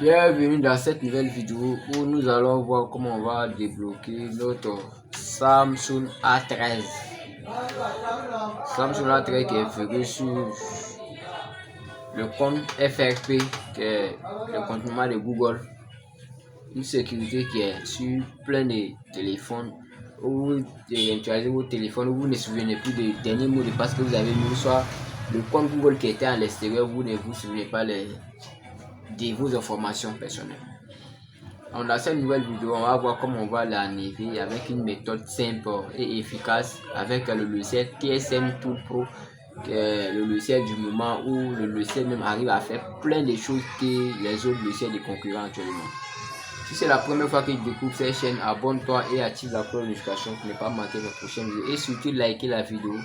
Bienvenue dans cette nouvelle vidéo où nous allons voir comment on va débloquer notre Samsung A13. Samsung A13 qui est verrouillé sur le compte FRP, qui est le contournement de Google. Une sécurité qui est sur plein de téléphones où vous utilisez vos téléphones où vous ne vous souvenez plus des derniers mots de passe que vous avez mis, soit le compte Google qui était à l'extérieur, vous ne vous souvenez pas de vos informations personnelles. Dans cette nouvelle vidéo, on va voir comment on va l'enlever avec une méthode simple et efficace avec le logiciel TSM Tool Pro, qui est le logiciel du moment où le logiciel même arrive à faire plein de choses que les autres logiciels des concurrents actuellement. Si c'est la première fois que tu découvres cette chaîne, abonne-toi et active la cloche de notification pour ne pas manquer mes prochaines vidéos. Et surtout, likez la vidéo.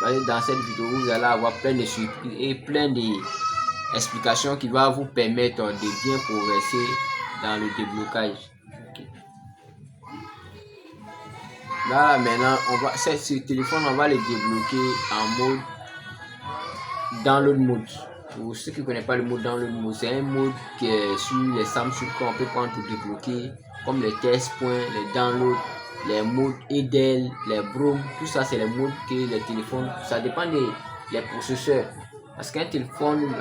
Dans cette vidéo, vous allez avoir plein de surprises et plein d'explications qui vont vous permettre de bien progresser dans le déblocage. Okay. Là maintenant, ce téléphone, on va le débloquer en mode download mode. Pour ceux qui ne connaissent pas le mode download mode, c'est un mode qui est sur les Samsung qu'on peut prendre pour débloquer, comme les test points, les downloads, les modes EDL, les Brome, tout ça c'est les modes que les téléphones, ça dépend des processeurs. Parce qu'un téléphone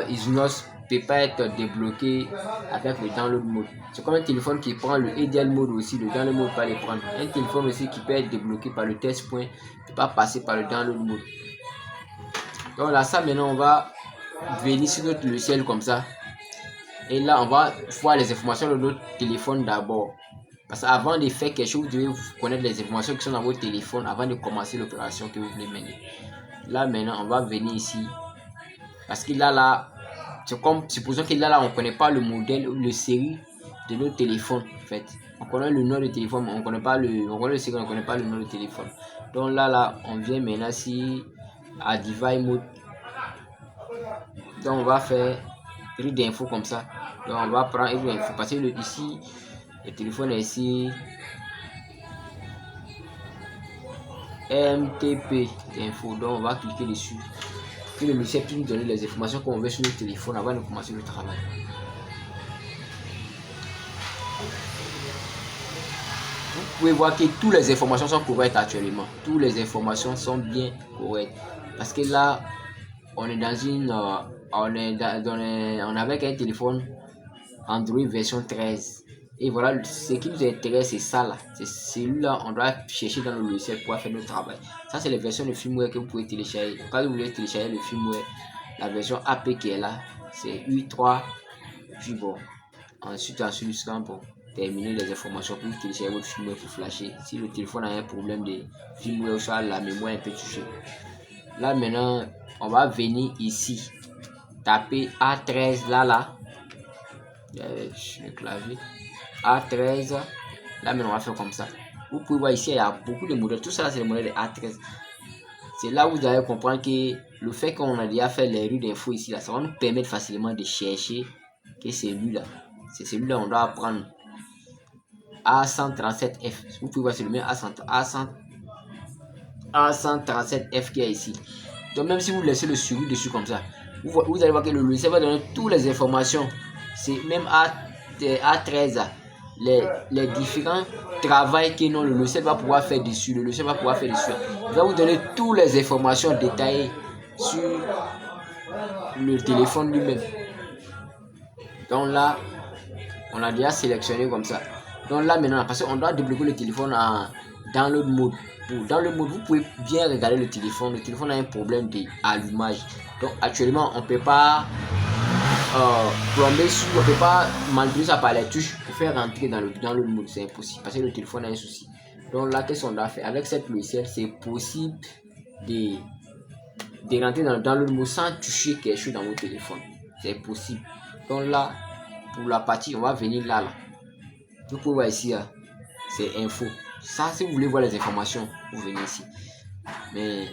Exynos ne peut pas être débloqué avec le download mode. C'est comme un téléphone qui prend le EDL mode aussi, le download mode pas le prendre. Un téléphone aussi qui peut être débloqué par le test point ne peut pas passer par le download mode. Donc là, ça maintenant on va venir sur notre logiciel comme ça. Et là, on va voir les informations de notre téléphone d'abord. Parce qu'avant de faire quelque chose, vous devez connaître les informations qui sont dans votre téléphone avant de commencer l'opération que vous voulez mener. Là, maintenant, on va venir ici. Parce que là, supposons que là, on ne connaît pas le modèle ou le série de notre téléphone. En fait, on connaît le nom de téléphone, mais on connaît pas on connaît le série, on ne connaît pas le nom de téléphone. Donc là, on vient maintenant ici à Device Mode. Donc, on va faire grille d'infos comme ça. Donc, on va prendre une info parce que ici, le téléphone est ici. MTP info. Donc, on va cliquer dessus. Que le logiciel puisse nous donner les informations qu'on veut sur le téléphone avant de commencer le travail. Vous pouvez voir que toutes les informations sont correctes actuellement. Toutes les informations sont bien correctes. Parce que là, on est dans une. On est avec un téléphone Android version 13. Et voilà, ce qui nous intéresse, c'est ça là. C'est celui-là, on doit chercher dans le logiciel pour faire notre travail. Ça, c'est les versions de firmware que vous pouvez télécharger. Quand vous voulez télécharger le firmware, la version AP qui est là, c'est U3. Puis bon, ensuite, pour terminer les informations pour télécharger votre firmware pour flasher. Si le téléphone a un problème de firmware ou soit la mémoire un peu touchée. Là, maintenant, on va venir ici. Taper A13 là. Le clavier A13. Là maintenant on va faire comme ça. Vous pouvez voir ici il y a beaucoup de modèles. Tout ça c'est le modèle de A13. C'est là où vous allez comprendre que le fait qu'on a déjà fait les rues d'infos ici là, ça va nous permettre facilement de chercher que c'est celui-là. C'est celui-là on doit prendre A137F. Vous pouvez voir c'est le même A137F qui est ici. Donc même si vous laissez le suivi dessus comme ça, vous allez voir que le logiciel va donner toutes les informations. C'est même A13 les différents travaux que le logiciel va pouvoir faire dessus. Le logiciel va pouvoir faire dessus. Il va vous donner toutes les informations détaillées sur le téléphone lui-même. Donc là, on a déjà sélectionné comme ça. Donc là maintenant, parce qu'on doit débloquer le téléphone en download mode. Dans le mode, vous pouvez bien regarder le téléphone. Le téléphone a un problème d'allumage. Donc actuellement, on ne peut pas plomber sur, on ne peut pas manipuler ça par les touches pour faire rentrer dans le mode. C'est impossible parce que le téléphone a un souci. Donc là, qu'est-ce qu'on doit faire avec cette logiciel? C'est possible de rentrer dans le mode sans toucher quelque chose dans votre téléphone. C'est possible. Donc là, pour la partie, on va venir là. Vous pouvez voir ici, c'est info. Ça, si vous voulez voir les informations, vous venez ici. Mais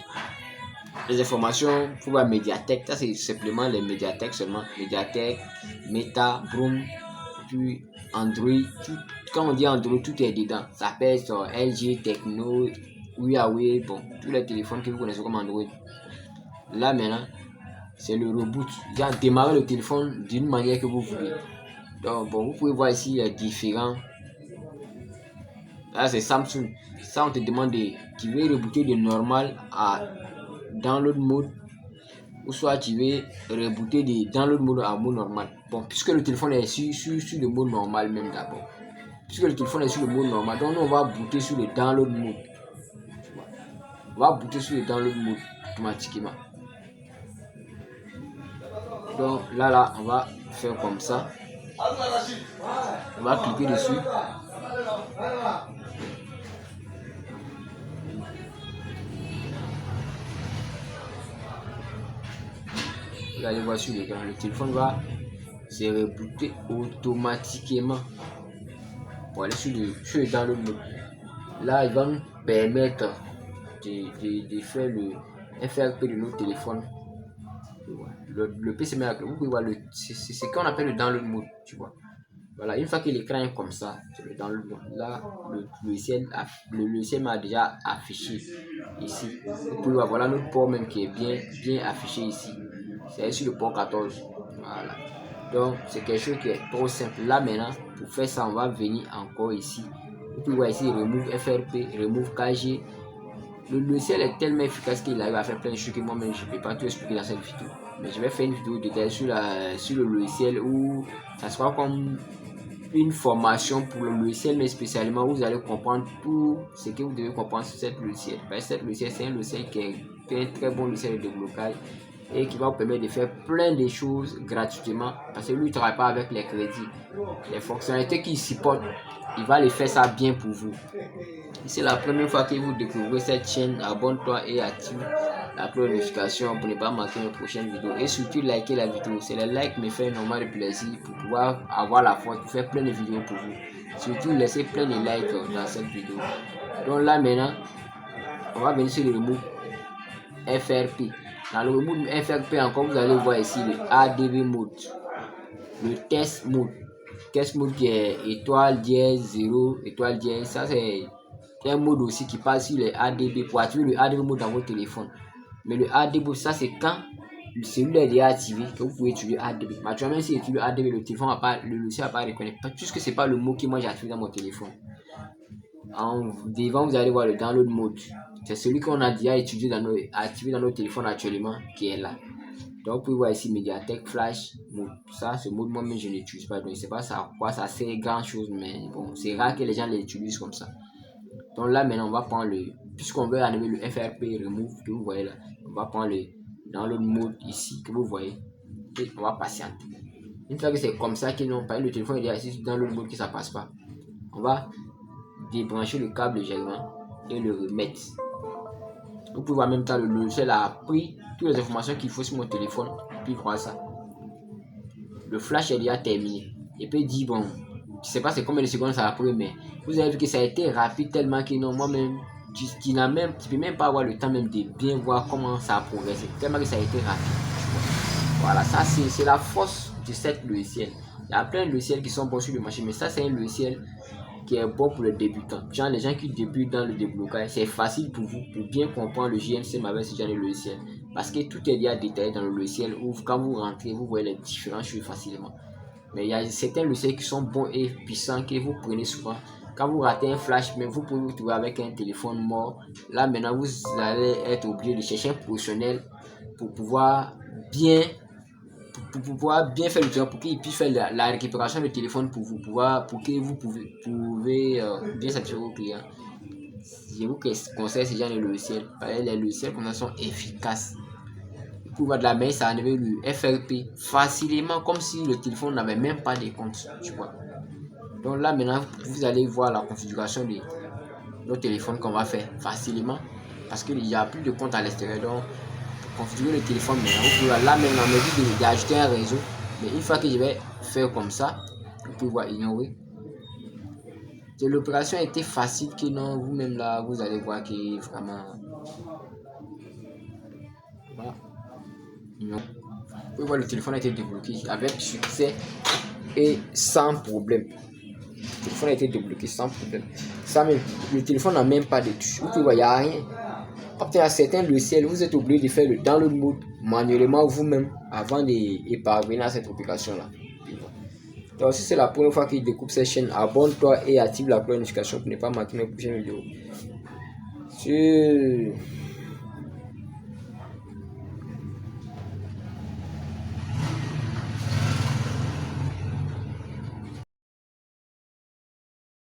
les informations, pour voir Mediatek, ça c'est simplement les Mediatek seulement. Mediatek, Meta, Brome, puis Android. Quand on dit Android, tout est dedans. Ça peut être LG, Tecno, Huawei, bon, tous les téléphones que vous connaissez comme Android. Là maintenant, c'est le reboot. Genre démarrer le téléphone d'une manière que vous voulez. Donc bon, vous pouvez voir ici les différents. Là c'est Samsung. Ça on te demande tu veux rebooter de normal à download mode, ou soit tu veux rebooter de download mode à mode normal. Bon, puisque le téléphone est sur le mode normal même d'abord. Puisque le téléphone est sur le mode normal, donc nous, on va booter sur le download mode. On va booter sur le download mode automatiquement. Donc là, on va faire comme ça. On va cliquer dessus. Vous allez voir sur l'écran, le téléphone va se rebooter automatiquement pour aller sur le download mode. Là, il va nous permettre de faire le FRP de nos téléphones. Le PC, vous pouvez voir, c'est ce qu'on appelle le download mode, tu vois. Voilà, une fois que l'écran est comme ça, c'est le download mode. Là, le logiciel m'a déjà affiché ici. Vous pouvez voir, voilà notre port même qui est bien affiché ici. C'est sur le port 14. Voilà. Donc, c'est quelque chose qui est trop simple. Là, maintenant, pour faire ça, on va venir encore ici. Vous pouvez voir ici, remove FRP, remove KG. Le logiciel est tellement efficace qu'il arrive à faire plein de choses que moi-même je ne peux pas tout expliquer dans cette vidéo. Mais je vais faire une vidéo détaillée sur le logiciel où ça sera comme une formation pour le logiciel, mais spécialement où vous allez comprendre tout ce que vous devez comprendre sur cette logiciel. Parce que cette logiciel, c'est un logiciel qui est un très bon logiciel de déblocage et qui va vous permettre de faire plein de choses gratuitement, parce que lui il ne travaille pas avec les crédits. Les fonctionnalités qu'il supporte, il va les faire ça bien pour vous. Si c'est la première fois que vous découvrez cette chaîne, abonne-toi et active la cloche de notification pour ne pas manquer mes prochaines vidéos. Et surtout, likez la vidéo. C'est le like me fait énormément de plaisir pour pouvoir avoir la force pour faire plein de vidéos pour vous. Surtout, laissez plein de likes dans cette vidéo. Donc là, maintenant, on va venir sur le remove FRP. Dans le remove FRP, encore, vous allez voir ici le ADB mode, le test mode. Test mode qui est étoile 10 0 étoile 10. Ça, c'est un mode aussi qui passe sur les ADB pour activer le ADB mode dans votre téléphone. Mais le ADB, ça c'est quand celui-là est déjà activé que vous pouvez utiliser ADB. Naturellement, si vous utilisez ADB, le téléphone va pas, le logiciel va pas reconnaître, puisque c'est pas le mot que moi j'ai activé dans mon téléphone. En devant, vous allez voir le download mode. C'est celui qu'on a déjà utilisé activé dans nos téléphones actuellement qui est là. Donc vous pouvez voir ici Mediatek Flash mode. Ça, ce mode moi-même je n'utilise pas, donc je ne sais pas ça à quoi ça sert grand chose, mais bon, c'est rare que les gens les utilisent comme ça. Donc là maintenant on va prendre puisqu'on veut enlever le FRP remove que vous voyez là, on va prendre le download mode ici que vous voyez et on va patienter. Une fois que c'est comme ça que non, pas le téléphone est déjà ici dans le mode que ça passe pas, on va débrancher le câble légèrement et le remettre. Vous pouvez voir en même temps le logiciel a pris toutes les informations qu'il faut sur mon téléphone, puis voilà ça. Le flash est déjà terminé. Et puis dit bon, je sais pas c'est combien de secondes ça a pris, mais vous avez vu que ça a été rapide tellement que non, moi-même, tu peux même pas avoir le temps même de bien voir comment ça a progressé, tellement que ça a été rapide. Voilà, ça c'est la force de cette logiciel. Il y a plein de logiciels qui sont bons sur le marché, mais ça c'est un logiciel qui est bon pour les débutants. Genre les gens qui débutent dans le déblocage, c'est facile pour vous pour bien comprendre le GMC avec ce genre de logiciel. Parce que tout est déjà détaillé dans le logiciel où quand vous rentrez, vous voyez les différentes choses facilement. Mais il y a certains logiciels qui sont bons et puissants que vous prenez souvent. Quand vous ratez un flash, mais vous pouvez vous trouver avec un téléphone mort. Là maintenant, vous allez être obligé de chercher un professionnel pour pouvoir bien faire le travail, pour qu'il puisse faire la récupération du téléphone pour vous, pour que vous pouvez bien satisfaire vos clients. Je vous conseille ce genre de logiciel. Les logiciels comme ça sont efficaces. Vous pouvez voir de la main, ça a enlevé le FRP facilement, comme si le téléphone n'avait même pas de compte, tu vois. Donc là maintenant, vous allez voir la configuration de notre téléphone qu'on va faire facilement, parce qu'il n'y a plus de compte à l'extérieur. Donc configurer le téléphone maintenant, vous pouvez voir là maintenant, on me dit d'ajouter un réseau, mais une fois que je vais faire comme ça, vous pouvez voir ignorer. L'opération a été facile que non, vous-même là, vous allez voir que vraiment voilà. Non. Vous pouvez voir le téléphone a été débloqué avec succès et sans problème. Le téléphone a été débloqué sans problème. Ça même, le téléphone n'a même pas de touche. Vous pouvez voir, il n'y a rien. obtenir certains logiciels, vous êtes obligé de faire le download mode manuellement vous-même avant de parvenir à cette application-là. Donc, si c'est la première fois qu'il découpe cette chaîne, abonne-toi et active la cloche de notification pour ne pas manquer mes prochaines vidéos.